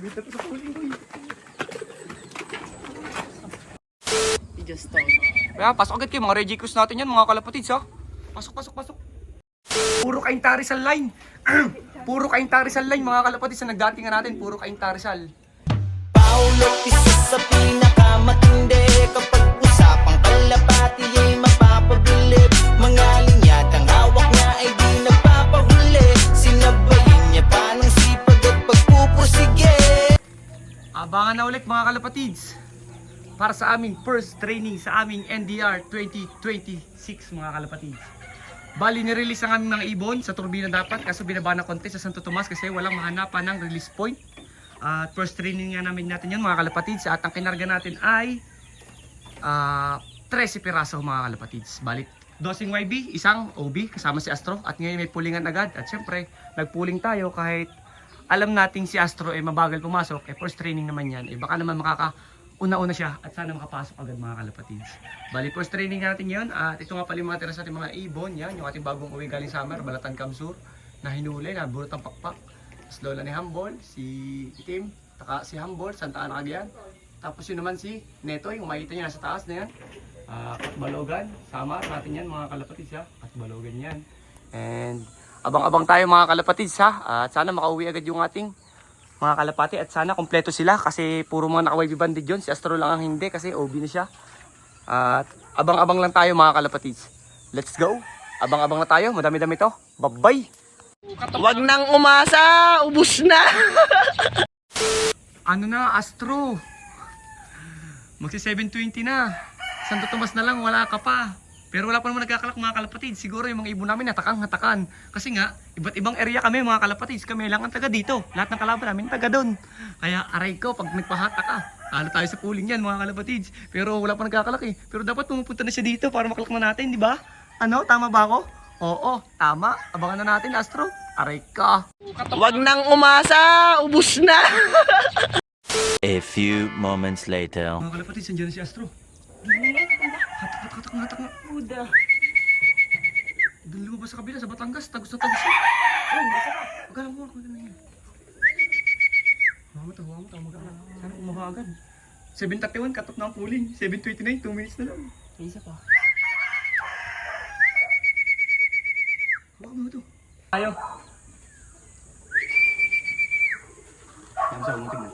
Dito sa puling ko. Just talk. Kaya pasok agad kayo mga Reggie Cruz natin yan mga kalapatids ha. Pasok, pasok, pasok. Puro Cainta Rizal line. Puro Cainta Rizal line mga kalapatids na nagdatingan natin. Puro Cainta Rizal. Paulo, isa sa pinakamatindi kapag usapang kalapati ay mapapabilib. Mga linyatang hawak niya ay di nagpapahuli. Sinabayin niya pa ng sipag at pagpupursige. Abangan na ulit mga kalapatids para sa aming first training sa aming NDR 2026 mga kalapatids. Bali nirelease ang aming mga ibon sa turbina dapat kaso binaba na konti sa Santo Tomas kasi walang mahanapan ng release point. At first training nga namin natin yun mga kalapatids at ang kinarga natin ay 13 piraso mga kalapatids. Bali dosing YB, isang OB kasama si Astro at ngayon may pulingan agad at syempre nagpuling tayo kahit alam nating si Astro ay mabagal pumasok, first training naman yan, baka naman una-una siya at sana makapasok agad mga kalapatids. Bali first training natin yun at ito nga pala yung mga tira sa ating mga ibon, yan yung ating bagong uwi galing summer, Balatan Kamsur, na hinuli, na burot ang pakpak. Tapos lola ni Humble, si Itim, taka si Humble, Santa Ana Cagayan. Tapos yun naman si Netoy, yung makikita nyo nasa taas na yan. Katbalogan, sama natin yan mga kalapatids ha, Katbalogan yan. And abang-abang tayo mga kalapatids ha, at sana makauwi agad yung ating mga kalapati at sana kompleto sila kasi puro mga naka-YB banded yun. Si Astro lang ang hindi kasi OB na siya. At abang-abang lang tayo mga kalapatids. Let's go! Abang-abang na tayo, madami-dami to. Bye-bye! Wag nang umasa, ubus na. Ano na, Astro? Magsi 720 na. Santo Tomas na lang, wala ka pa. Pero wala pa naman nagkakalak mga kalapatid. Siguro yung mga ibon namin hatakan. Kasi nga, iba't ibang area kami mga kalapatids. Kami lang ang taga dito. Lahat ng kalaban namin taga doon. Kaya aray ko, pag nagpahatak ka, talo tayo sa pooling yan mga kalapatids. Pero wala pa nagkakalak eh. Pero dapat pumupunta na siya dito para makalak na natin, di ba? Ano, tama ba ako? Oo, tama. Abangan na natin, Astro. Aray ka. Wag nang umasa, ubus na. A few moments later. Mga kalapatids, nandiyan na si Astro. Hatak nga. Uda. Doon lumabas sa kabila, sa Batangas, tagos na tagos siya. Magkala mo ako na yan. Huwag mo ta, magkala. Sana kumaha agad. 7:31, cut off na ang pooling. 7:29, 2 minutes na lang. May isa pa. Huwag mo ito. Ayaw. Yan sa umuting na.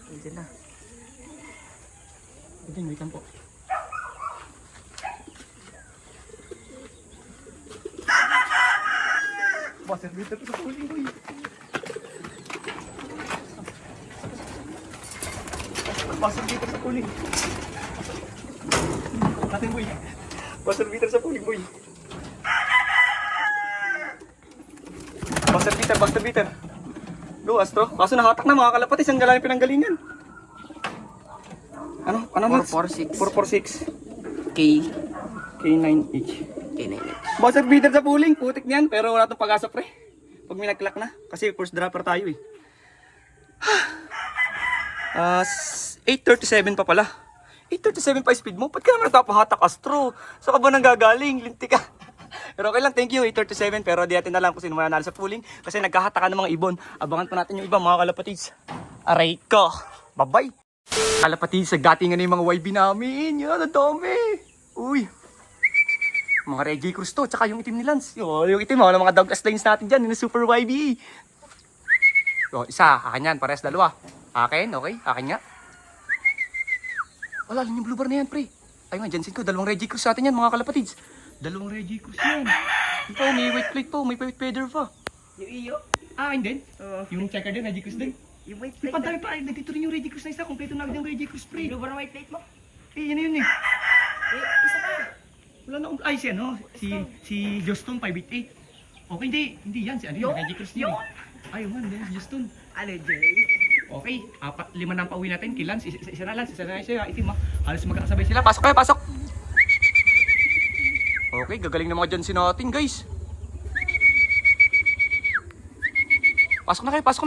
Pwede na. Wait lang po. Basta dito sa pooling ko eh. Basta dito sa pooling. Natin boy. Basta dito sa pooling boy. Basta bitter. Go Astro. Kaso nahatak na mga kalapatis. Ang galing pinanggalingan. Ano? 446. 446. K. K9H. K9H. Basta bitter sa pooling. Putik niyan. Pero wala itong pag-asa pre. Pag may nag-clock na. Kasi first dropper tayo eh. 8:37 pa pala. 8:37 pa speed mo? Ba't ka naman nagpapahatak, Astro? Saan ka ba nanggagaling? Linti ka. Pero okay lang, thank you, 8:37. Pero di natin na lang kung sino mananalo sa pooling. Kasi nagkahatakan ng mga ibon. Abangan pa natin yung iba, mga kalapatids. Aray ko. Bye-bye. Kalapatids, nagdatingan na yung mga YB namin. Yan, ang dami. Uy. Mga Reggie Cruz to, tsaka yung itim ni Lance. Yung itim, wala mga Douglas Lines natin dyan. Yung super YB. Isa, akin yan, parehas dalawa. Akin, okay, akin nga. Wala lang yung blue bar na yan, pre. Ay nga, Jensen ko, dalawang Reggie Cruz sa atin yan, mga kalapatids. Dalawang Reggie Cruz yan. Ito, may white plate po, may white feather pa. Yung iyo. Hindi. Yung checker din, Reggie Cruz din. Yung white Yung plate. pandami pa, nandito rin yung Reggie Cruz na isa. Kompleto na agad yung Reggie Cruz, pre. Blue bar na white plate mo? Yun eh. Isa pa. Wala na, ay si ano, si Justin 588. Okay, hindi yan, si ano yung Reggie Cruz niya. Ay, man, si Justin. Ano, Jay? Okay, 5 na ang pauwi natin. Kilans, isa na Lance, isa na siya, itim ha. Halos magkakasabay sila. Pasok kayo, pasok! Okay, gagaling na mga Johnson natin, guys. Pasok na kayo, pasok!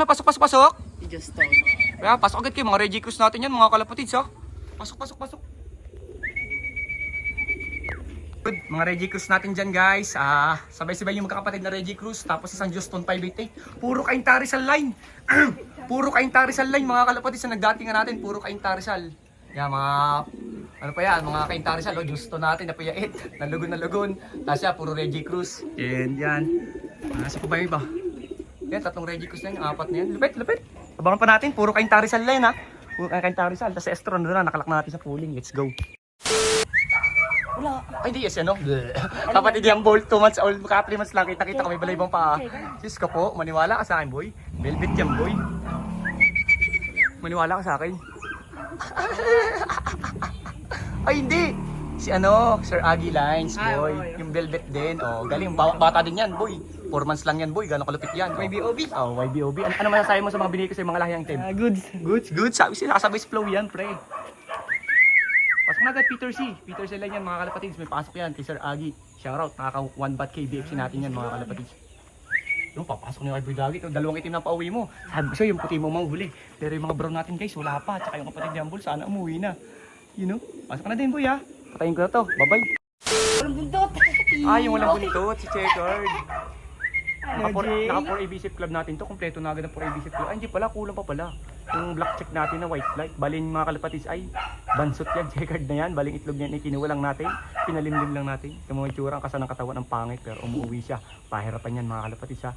Just talk. Kaya, pasok agad kayo, mga Reggie Cruz natin yan, mga kalapatids ha. Pasok. Good. Mga Reggie Cruz natin dyan guys. Sabay-sabay yung magkakapatid na Reggie Cruz. Tapos isang Juston 588. Puro Cainta Rizal line. Puro Cainta Rizal line mga kalapatid sa nagdatingan natin. Puro Cainta Rizal. Yan mga... Ano pa yan? Mga Cainta Rizal. O Juston natin. Napayait. Nalugon na lugon. Tapos yan, puro Reggie Cruz. And yan. Nasa pa ba yung iba? Yan, 3 Reggie Cruz na yung 4 na yan. Lupit, lupit. Abangan pa natin. Puro Cainta Rizal line ha. Puro Cainta Rizal. Tapos Estron doon na. Nakalak natin sa pooling. Let's go. Wala. Ay, hindi, yes, ano? Kapatid yung ball, 2 months old, maka 3 months lang, kita-kita kami balay bang paa. Diyos ka po, maniwala ka sa akin, boy. Velvet yan, boy. Maniwala ka sa akin. Ay, hindi! Si ano, Sir Aggie Lines, boy. Yung velvet din. Oh, galing, bata din yan, boy. 4 months lang yan, boy. Gano'ng kalupit yan. YBOB. Oh, YBOB. Ano masasabi mo sa mga binili ko sa mga lahiyang item? Goods. Sabi sila, kasabay sa flow yan, pre. Pasok na agad, Peter C. Peter C lang yan, mga kalapatids. May pasok yan kay Sir Aggie. Shoutout, nakaka 1 baht KBFC natin yan, mga kalapatids. Yung papasok niyo kay Boy Dagi, 2 itim na pauwi mo. Sabi ko yung puti mo manghuli. Pero yung mga brown natin guys, wala pa. Tsaka yung kapatid ni Ambul, sana umuwi na. You know? Pasok ka na din, boy ha. Patayin ko na to. Bye-bye. Walang bundot. Yung walang buntot, si Checkered. Naka 4 ABCF Club natin to, kompleto na agad ang 4 ABCF Club. Ay, hindi pala, kulang pa pala. Yung black check natin na white light, baling mga kalapatids ay bansot yan, checkered na yan, baling itlog niyan, ikinuha lang natin, pinalimlim lang natin. Yung mga itsura, ang kasa ng katawan ang pangit, pero umuwi siya. Pahirapan yan mga kalapatids ha.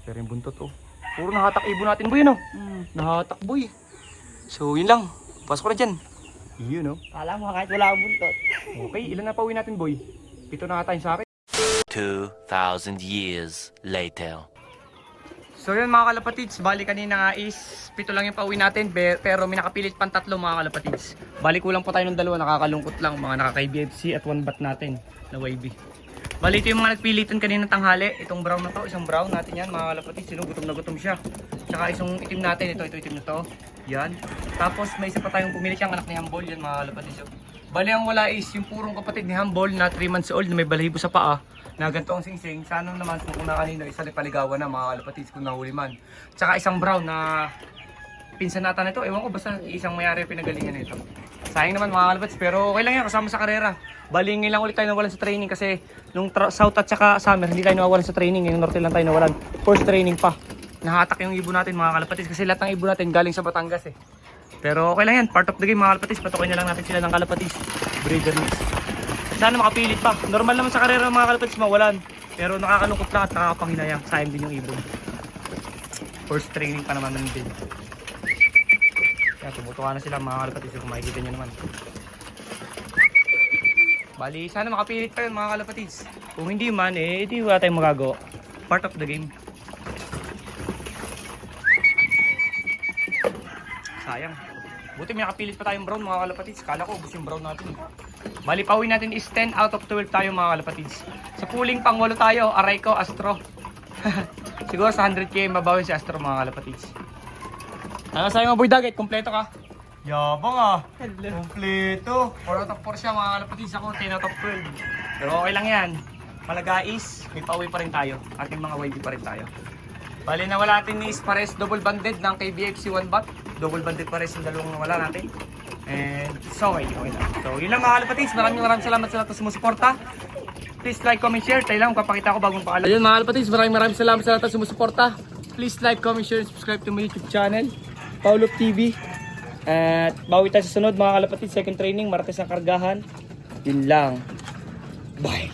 Pero yung buntot oh. Puro nahatak ibo natin boy no? Nahatak boy. So yun lang, pasok ko na dyan. Yun no? Kala mo kahit wala akong buntot. Okay, ilan na pauwi natin boy? 7 na tayo sa akin. 2,000 years later. So yun mga kalapatids, bali kanina nga is 7 lang yung pauwi natin, pero may nakapilit pang 3 mga kalapatids. Bali kulang po tayo ng 2, nakakalungkot lang, mga naka-KBFC at 1 baht natin na YB. Bali ito yung mga nagpilitan kanina tanghali, itong brown na to, isang brown natin yan mga kalapatids, gutom na gutom siya. Tsaka isang itim natin, ito itim na to, yan. Tapos may isa pa tayong pumili siyang anak ni Humble, yan mga kalapatids. Bali ang wala is yung purong kapatid ni Humble na 3 months old na may balahibo sa paa. Na ganito ang singsing, sana naman kung na kanina isa na paligawan na mga kalapatids kung nahuli man. Tsaka isang brown na pinsan nata nito, ewan ko basta isang mayari pinagalingan nito. Sayang naman mga kalapatids, pero okay lang yan kasama sa karera. Bali ngayon lang ulit tayo nawalan sa training kasi nung South at saka Summer hindi tayo nawalan sa training, yung Norte lang tayo nawalan. First training pa. Nahatak yung ibon natin mga kalapatids kasi lahat ng ibon natin galing sa Batangas eh. Pero okay lang yan, part of the game mga kalapatids, patukoy na lang natin sila ng kalapatids. Breeder mix. Sana makapilit pa. Normal naman sa karera mga kalapatids mawalan. Pero nakakalungkot lang at nakakapanghinayang. Sayang din yung ibon. First training pa naman nun din. Kaya tumutuwa na sila mga kalapatids kung makikita nyo naman. Bali, sana makapilit pa yun mga kalapatids. Kung hindi man, di wala tayong magagawa. Part of the game. Sayang. Buti may nakapilit pa tayong brown mga kalapatids. Kala ko ubos yung brown natin. Bali pauwi natin is 10 out of 12 tayo mga kalapatids. Sa pooling pang 8 tayo, aray ko, Astro. Siguro sa 100k mabawi si Astro mga kalapatids. Ano sa'yo mga boy dagit? Kompleto ka? Yabang ah. Kompleto. 4 out of 4 siya mga kalapatids. Ako 10 out of 12. Pero okay lang yan. Malaga is may pauwi pa rin tayo. Ating mga YB pa rin tayo. Bali nawala natin is pares double banded ng KBFC 1 baht. Double banded pares yung dalawang nawala natin. And so okay lang. So yun lang mga kalapatids. Maraming salamat sa lahat na sumusuporta. Please like, comment, share. Tayo lang magpapakita ko bagong paalam. Ayun mga kalapatids, maraming salamat sa lahat na sumusuporta. Please like, comment, share, and subscribe to my YouTube channel, Paulop TV. At bawi tayo sa sunod mga kalapatids. Second training, Martes ng Kargahan. Yun lang. Bye.